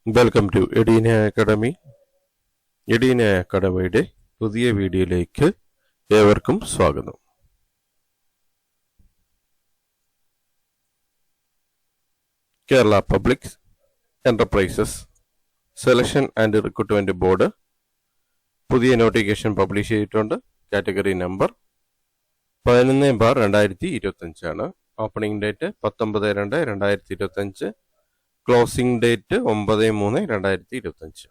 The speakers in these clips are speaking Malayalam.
Welcome to Edina academy. Edina അക്കാഡമിയുടെ പുതിയ വീഡിയോയിലേക്ക് ഏവർക്കും സ്വാഗതം. Kerala public enterprises selection and recruitment board പുതിയ നോട്ടിഫിക്കേഷൻ പബ്ലിഷ് ചെയ്തിട്ടുണ്ട്. കാറ്റഗറി നമ്പർ 11/2025 ആണ്. Opening date 19/2/2025. Closing date 9/3/2025.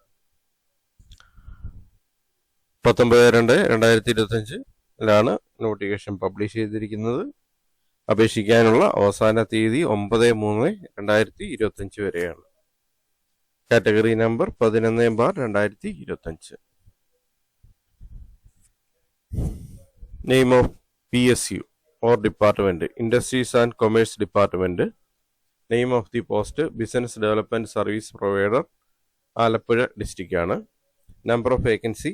19/2/2025 notification publish ചെയ്തിരിക്കുന്നത്. അപേക്ഷിക്കാനുള്ള അവസാന തീയതി 9/3/2025 വരെയാണ്. Category number 11/2025. Name of PSU or department, Industries and Commerce Department. Name of the post, Business Development Service Provider, Alappuzha district ആണ്. Number of vacancy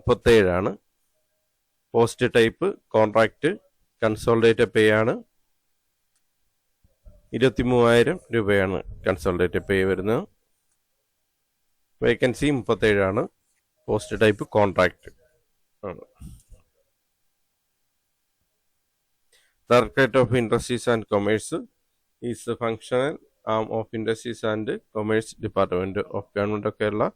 37 ആണ്. Post type contract, consolidated pay ആണ്. 23,000 രൂപയാണ് consolidated pay വരുന്നത്. Vacancy 37 ആണ്. Post type contract ആണ്. Directorate of Industries and Commerce is the functional arm of Industries and Commerce Department of Government of Kerala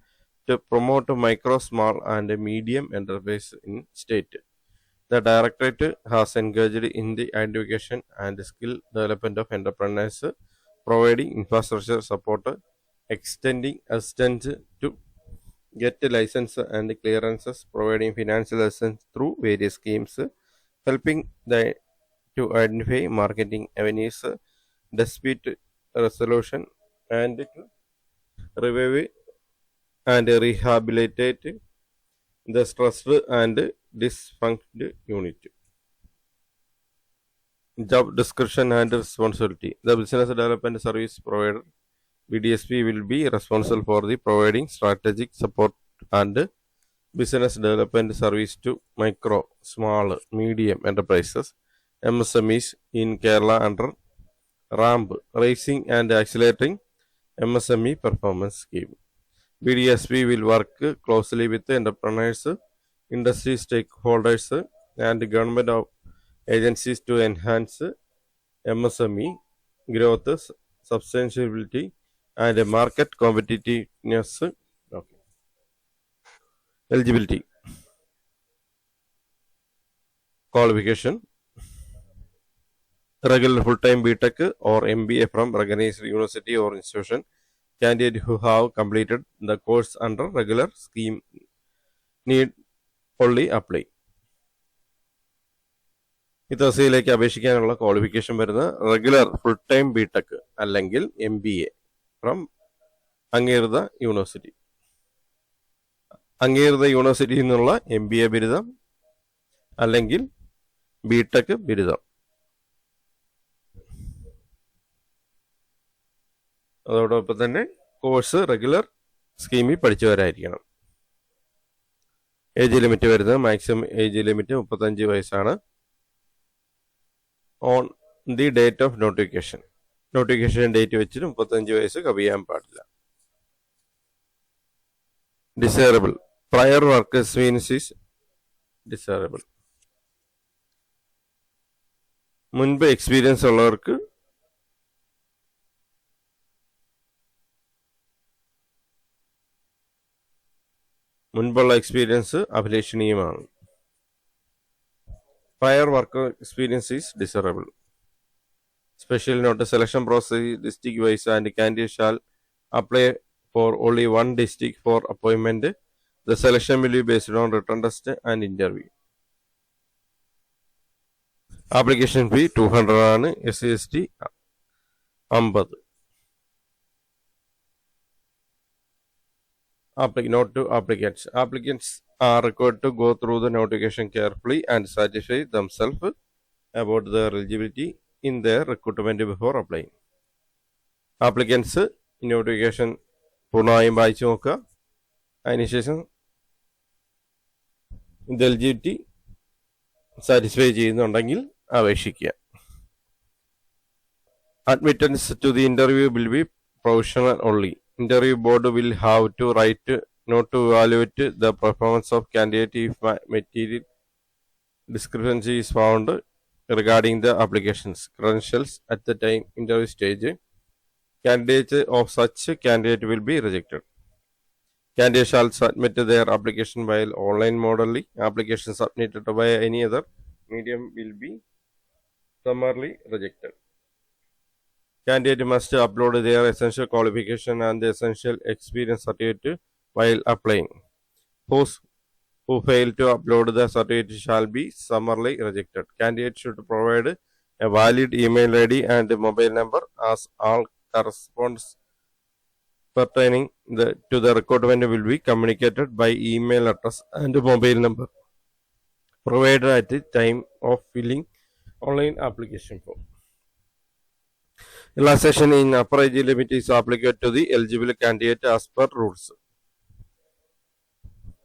to promote micro, small and medium enterprise in state. The Directorate has engaged in the education and skill development of entrepreneurs, providing infrastructure support, extending assistance to get license and clearances, providing financial assistance through various schemes, helping to identify marketing avenues, dispute resolution, and to revive and rehabilitate the stressed and dysfunctional unit. Job description and responsibility. The Business Development Service Provider BDSP will be responsible for the providing strategic support and business development service to micro, small, medium enterprises MSMEs in Kerala under RAMP, Raising and Accelerating MSME Performance Scheme. BDSP will work closely with entrepreneurs, industry stakeholders and government agencies to enhance MSME growth, sustainability and market competitiveness. Okay. Eligibility. Qualification: regular full-time BTech or MBA from recognized university or institution. Candidate who have completed the course under regular scheme need only apply. ഈ തസ്തികയിലേക്ക് അപേക്ഷിക്കാനുള്ള ക്വാളിഫിക്കേഷൻ വരുന്നത് റെഗുലർ ഫുൾ ടൈം BTech അല്ലെങ്കിൽ MBA ഫ്രം അംഗീകൃത യൂണിവേഴ്സിറ്റി. അംഗീകൃത യൂണിവേഴ്സിറ്റിയിൽ നിന്നുള്ള MBA ബിരുദം അല്ലെങ്കിൽ BTech ബിരുദം. അതോടൊപ്പം തന്നെ കോഴ്സ് റെഗുലർ സ്കീമിൽ പഠിച്ചവരായിരിക്കണം. ഏജ് ലിമിറ്റ് വരുന്നത് മാക്സിമം ഏജ് ലിമിറ്റ് 35 വയസ്സാണ്. On the date of notification, notification date വെച്ചിട്ട് 35 വയസ്സ് കവിയാൻ പാടില്ല. Desirable, prior work experience is desirable. മുൻപ് എക്സ്പീരിയൻസ് ഉള്ളവർക്ക് മുൻപുള്ള എക്സ്പീരിയൻസ് അഭിലഷണീയമാണ്. Prior work experience is desirable. Special note, selection process district wise and candidate shall apply for only one district for appointment. The selection will be based on written test and interview. Application fee 200 ആണ്. SC/ST 50. Note to applicants. Applicants are required to go through the notification carefully and satisfy themselves about their eligibility in their recruitment before applying. Applicants notification പൂർണ്ണമായും വായിച്ചു നോക്കുക. അതിനുശേഷം ഇത് എലിജിബിലിറ്റി സാറ്റിസ്ഫൈ ചെയ്യുന്നുണ്ടെങ്കിൽ അപേക്ഷിക്കുക. Admittance to the interview will be provisional only. interview board will have to write note to evaluate the performance of candidate if material discrepancy is found regarding the application's credentials at the time interview stage. Candidates of such candidate will be rejected. Candidates shall submit their application while online modally. Application submitted by any other medium will be summarily rejected. Candidate must upload their essential qualification and the essential experience certificate while applying. Those who fail to upload the certificate shall be summarily rejected. Candidate should provide a valid email ID and mobile number as all correspondence pertaining to the recruitment will be communicated by email address and mobile number provided at the time of filling online application form. Relaxation in upper age limit is applicable to the eligible candidate as per rules.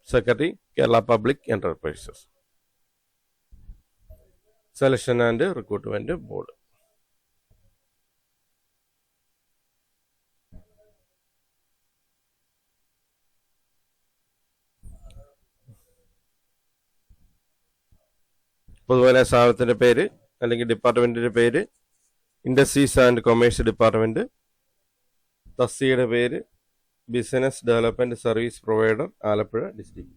Secretary, Kerala Public Enterprises. Selection and Recruitment Board. പൊതുവെ സ്ഥാപനത്തിൻ്റെ പേര് അല്ലെങ്കിൽ ഡിപ്പാർട്ട്മെൻറ്റിൻ്റെ പേര്, ഇൻഡസ്ട്രീസ് ആൻഡ് കൊമേഴ്സ് ഡിപ്പാർട്ട്മെൻറ്റ്, തസ്തികയുടെ പേര് business development service provider, Alappuzha district.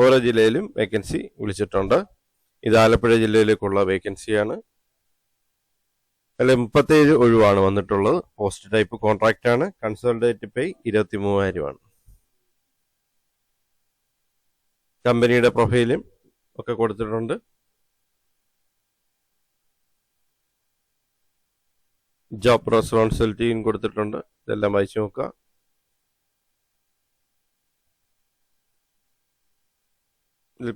ഓരോ ജില്ലയിലും വേക്കൻസി വിളിച്ചിട്ടുണ്ട്. ഇത് ആലപ്പുഴ ജില്ലയിലേക്കുള്ള വേക്കൻസിയാണ്. അതിൽ 37 ഒഴിവാണ് വന്നിട്ടുള്ളത്. പോസ്റ്റ് ടൈപ്പ് കോൺട്രാക്റ്റ് ആണ്. കൺസൾട്ടേറ്റ് പേ 23,000 ആണ്. കമ്പനിയുടെ പ്രൊഫൈലും ഒക്കെ കൊടുത്തിട്ടുണ്ട്. ജോബ് റെസ്പോൺസിബിലിറ്റിയും കൊടുത്തിട്ടുണ്ട്. ഇതെല്ലാം വായിച്ചു നോക്കുക. ഇതിൽ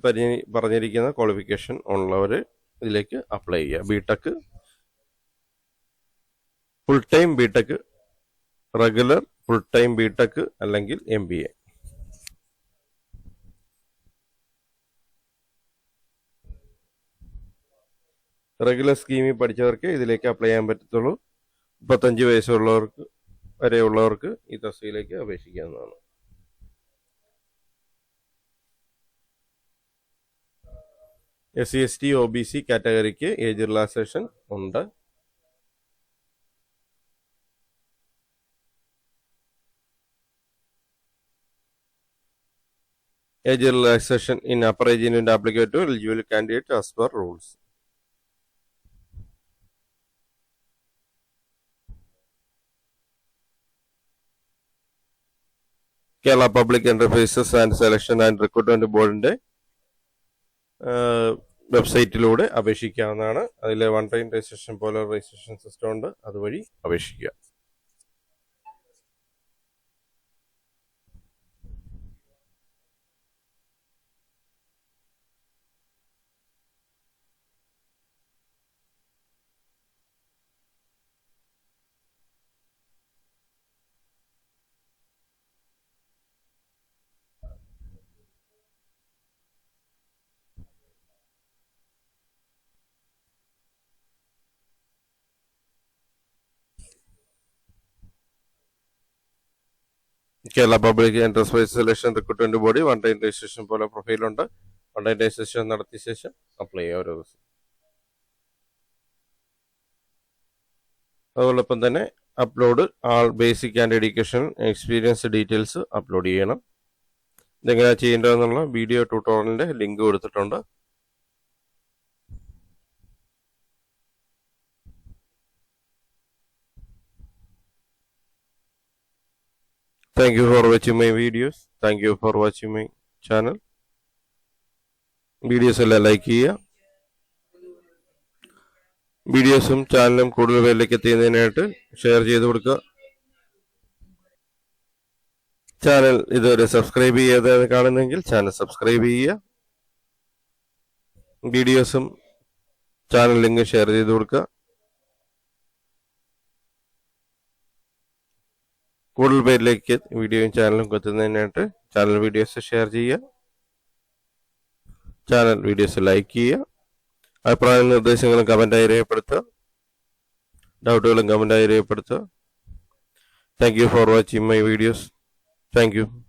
പറഞ്ഞിരിക്കുന്ന ക്വാളിഫിക്കേഷൻ ഉള്ളവർ ഇതിലേക്ക് അപ്ലൈ ചെയ്യുക. BTech, full time BTech, regular full time BTech അല്ലെങ്കിൽ MBA. റെഗുലർ സ്കീമിൽ പഠിച്ചവർക്ക് ഇതിലേക്ക് അപ്ലൈ ചെയ്യാൻ പറ്റത്തുള്ളൂ. 35 വയസ്സുള്ളവർക്ക് വരെയുള്ളവർക്ക് ഈ തസ്തികയിലേക്ക് അപേക്ഷിക്കാവുന്നതാണ്. SC ST OBC കാറ്റഗറിക്ക് ഏജ് റിലാക്സേഷൻ ഉണ്ട്. Age relaxation in upper age limit applicable to eligible candidate as per rules. Kerala public enterprises and selection and recruitment ബോർഡിന്റെ വെബ്സൈറ്റിലൂടെ അപേക്ഷിക്കാവുന്നതാണ്. അതിൽ വൺ ടൈം രജിസ്ട്രേഷൻ പോലെ രജിസ്ട്രേഷൻ സിസ്റ്റം ഉണ്ട്. അതുവഴി അപേക്ഷിക്കുക. Kerala public enterprise selection recruitment body one time registration പോലെ പ്രൊഫൈലുണ്ട്. വൺ ടൈം രജിസ്ട്രേഷൻ നടത്തിയ ശേഷം അപ്ലൈ ചെയ്യുക ഓരോ ദിവസം. അതോടൊപ്പം തന്നെ upload all basic and education experience details upload ചെയ്യണം. ഇതെങ്ങനെയാണ് ചെയ്യേണ്ടതെന്നുള്ള വീഡിയോ ട്യൂട്ടോറിയലിന്റെ ലിങ്ക് കൊടുത്തിട്ടുണ്ട്. Thank you for watching my videos. Thank you for watching my channel. Videos എല്ലാം ലൈക്ക് ചെയ്യുക. വീഡിയോസും ചാനലും കൂടുതൽ പേരിലേക്ക് എത്തുന്നതിനായിട്ട് ഷെയർ ചെയ്ത് കൊടുക്കുക. ചാനൽ ഇതുവരെ സബ്സ്ക്രൈബ് ചെയ്യാതെ കാണുന്നെങ്കിൽ ചാനൽ സബ്സ്ക്രൈബ് ചെയ്യുക. വീഡിയോസും ചാനൽ ലിങ്ക് ഷെയർ ചെയ്ത് കൊടുക്കുക. കൂടുതൽ പേരിലേക്ക് വീഡിയോയും ചാനലും എത്തുന്നതിനായിട്ട് ചാനൽ വീഡിയോസ് ഷെയർ ചെയ്യുക. ചാനൽ വീഡിയോസ് ലൈക്ക് ചെയ്യുക. അഭിപ്രായങ്ങളും നിർദ്ദേശങ്ങളും കമൻറ്റായി രേഖപ്പെടുത്തുക. ഡൗട്ടുകളും കമൻറ്റായി രേഖപ്പെടുത്തുക. Thank you for watching my videos. Thank you.